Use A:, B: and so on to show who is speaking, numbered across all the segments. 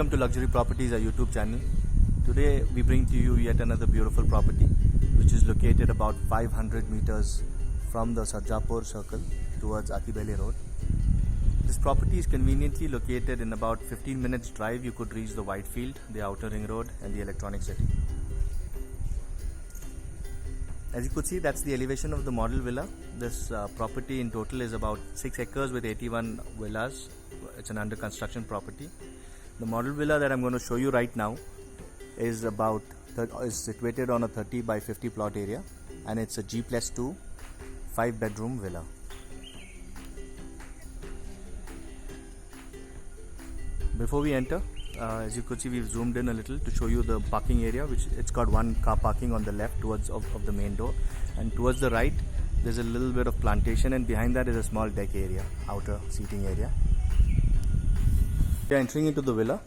A: welcome to Luxury Properties, our YouTube channel. Today we bring to you yet another beautiful property which is located about 500 meters from the Sarjapur circle towards Atibele Road. This property is conveniently located in about 15 minutes drive. You could reach the Whitefield, the Outer Ring Road and the Electronic City. As you could see, that's the elevation of the model villa. This property in total is about 6 acres with 81 villas. It's an under construction property. The model villa that I'm going to show you right now is situated on a 30 by 50 plot area, and it's a G+2 5-bedroom villa. Before we enter, as you could see, we've zoomed in a little to show you the parking area, which it's got one car parking on the left towards of the main door, and towards the right there's a little bit of plantation, and behind that is a small deck area, outer seating area. We are entering into the villa,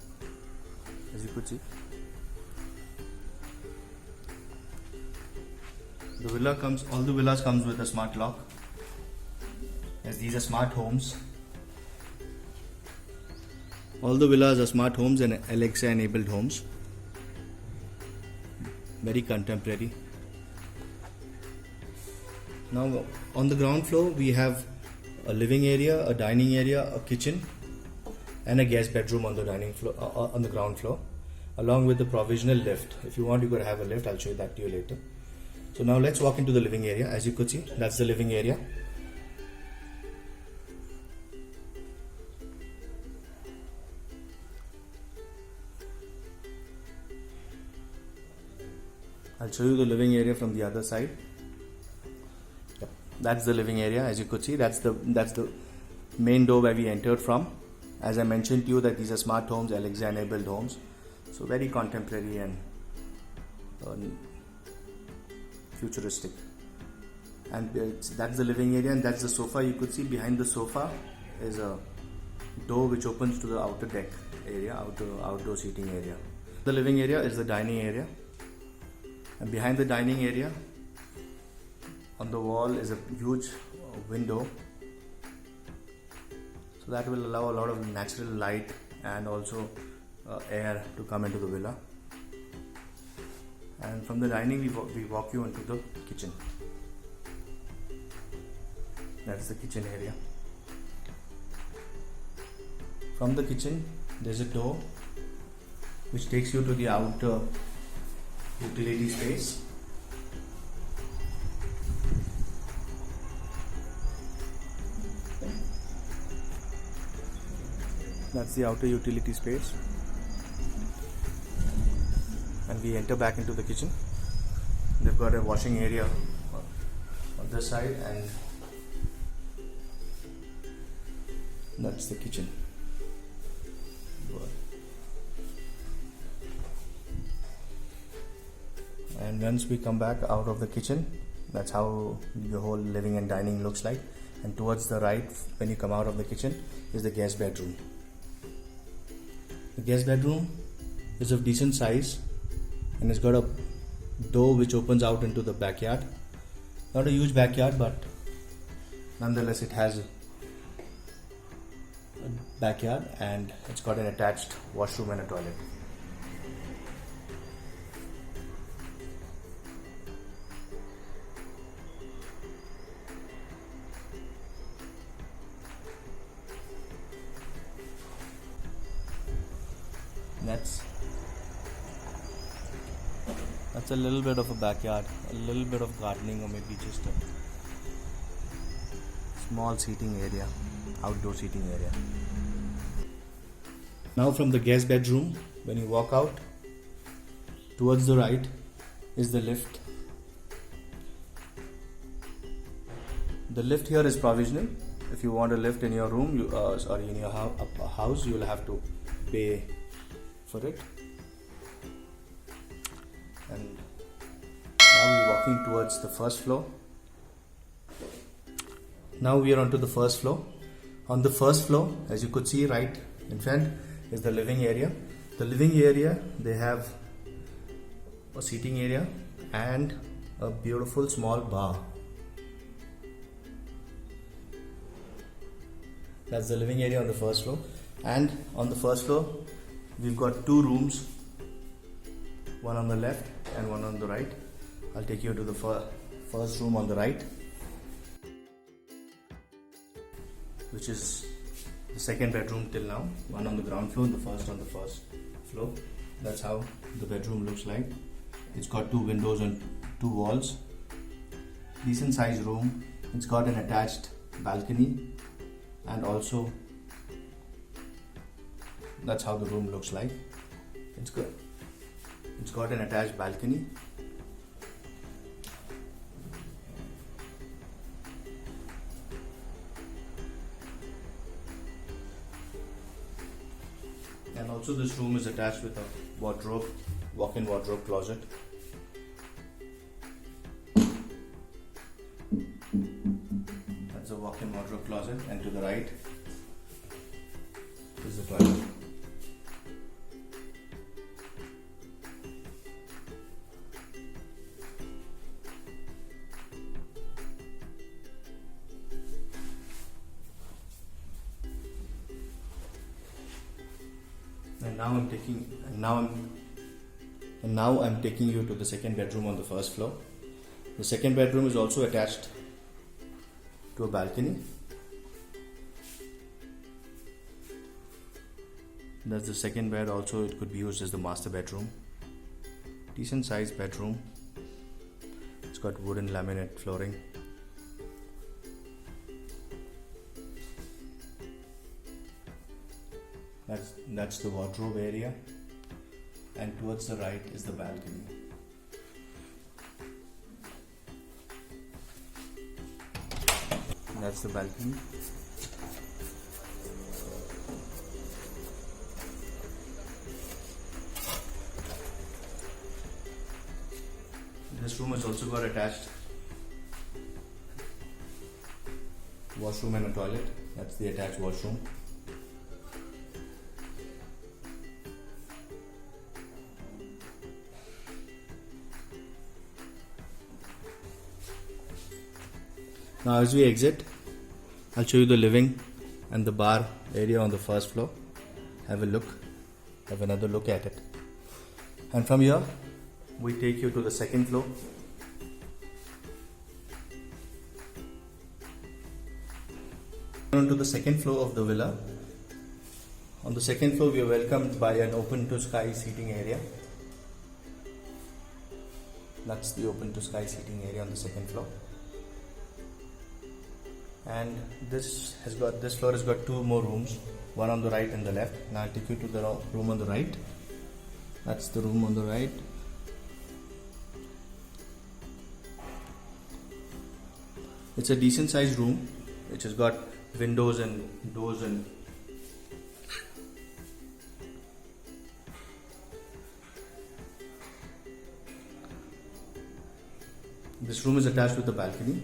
A: as you could see. All the villas comes with a smart lock, as these are smart homes. All the villas are smart homes and Alexa enabled homes. Very contemporary. Now on the ground floor we have a living area, a dining area, a kitchen and a guest bedroom on the on the ground floor, along with the provisional lift. If you want, you could have a lift. I'll show you that to you later. So now let's walk into the living area. As you could see, that's the living area. I'll show you the living area from the other side. Yep. That's the living area. As you could see, that's the main door where we entered from. As I mentioned to you, that these are smart homes, Alexa enabled homes, so very contemporary and futuristic. And that's the living area, and that's the sofa. You could see behind the sofa is a door which opens to the outer deck area, outdoor seating area. The living area is the dining area, and behind the dining area on the wall is a huge window. So that will allow a lot of natural light and also air to come into the villa. And from the dining we walk you into the kitchen. That's the kitchen area. From the kitchen there's a door which takes you to the outer utility space. That's the outer utility space, and we enter back into the kitchen. They've got a washing area on this side, and that's the kitchen. And once we come back out of the kitchen, that's how the whole living and dining looks like. And towards the right, when you come out of the kitchen, is the guest bedroom. The guest bedroom is of decent size and it's got a door which opens out into the backyard. Not a huge backyard, but nonetheless it has a backyard, and it's got an attached washroom and a toilet. That's a little bit of a backyard, a little bit of gardening, or maybe just a small seating area, outdoor seating area. Now from the guest bedroom, when you walk out, towards the right is the lift. The lift here is provisional. If you want a lift in your room, in your house, you will have to pay for it. And now we're walking towards the first floor. Now we are onto the first floor. On the first floor, as you could see right in front, is the living area. The living area, they have a seating area and a beautiful small bar. That's the living area on the first floor. And on the first floor, We've got two rooms, one on the left and one on the right. I'll take you to the first room on the right, which is the second bedroom till now. One on the ground floor and the first on the first floor. That's how the bedroom looks like. It's got two windows and two walls. Decent sized room. It's got an attached balcony, and also that's how the room looks like. It's got an attached balcony. And also this room is attached with a wardrobe, walk-in wardrobe closet. That's a walk-in wardrobe closet, and to the right is the toilet. And now I'm taking you to the second bedroom on the first floor. The second bedroom is also attached to a balcony. That's the second bed. Also, it could be used as the master bedroom. Decent sized bedroom. It's got wooden laminate flooring. That's the wardrobe area, and towards the right is the balcony. That's the balcony. This room has also got attached washroom and a toilet. That's the attached washroom. Now as we exit, I'll show you the living and the bar area on the first floor. Have another look at it. And from here, we take you to the second floor. On to the second floor of the villa. On the second floor, we are welcomed by an open to sky seating area. That's the open to sky seating area on the second floor. And this floor has got two more rooms, one on the right and the left. Now I'll take you to the room on the right. That's the room on the right. It's a decent sized room which has got windows and doors and this room is attached with the balcony.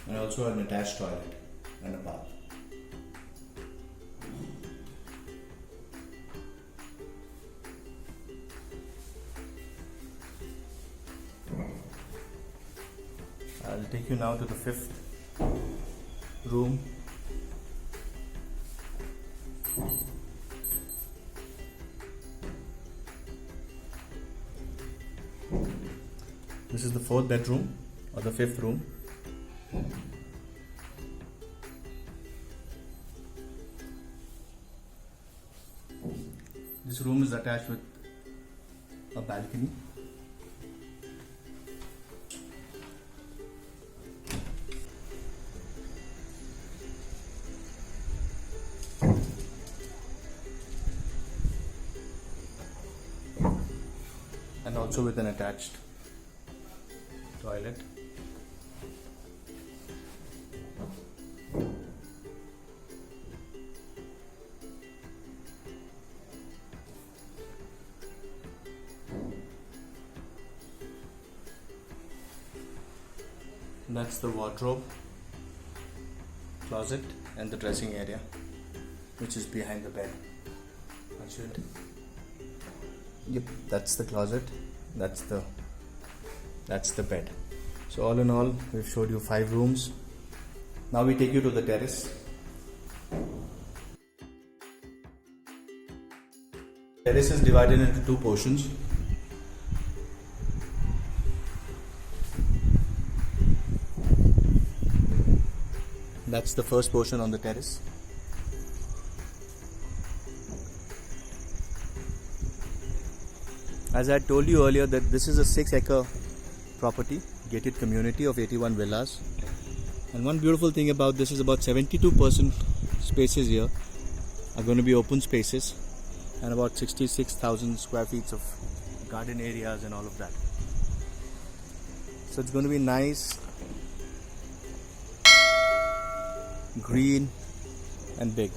A: And also an attached toilet and a bath. I'll take you now to the fifth room. This is the fourth bedroom or the fifth room. This room is attached with a balcony. And also with an attached toilet. That's the wardrobe closet. and the dressing area, which is behind the bed. I'll show it. Yep, that's the closet. That's the bed. So all in all, we've showed you 5 rooms. Now we take you to the terrace. Terrace is divided into 2 portions. That's the first portion on the terrace. As I told you earlier that this is a 6-acre property, gated community of 81 villas. And one beautiful thing about this is about 72% spaces here are going to be open spaces, and about 66,000 square feet of garden areas and all of that. So it's going to be nice, green and big,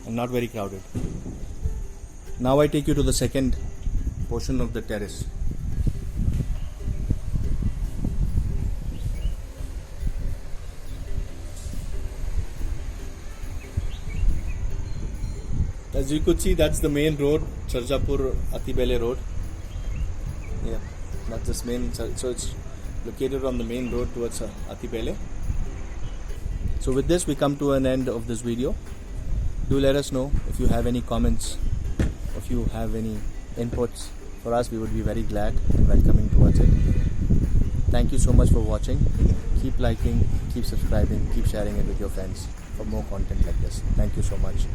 A: and not very crowded. Now I take you to the second portion of the terrace. As you could see, that's the main road, Sarjapur Atibele Road. Yeah, that's this main, so it's located on the main road towards Atibele. So with this we come to an end of this video. Do let us know if you have any comments, if you have any inputs for us. We would be very glad and welcoming towards it. Thank you so much for watching. Keep liking, keep subscribing, keep sharing it with your friends for more content like this. Thank you so much.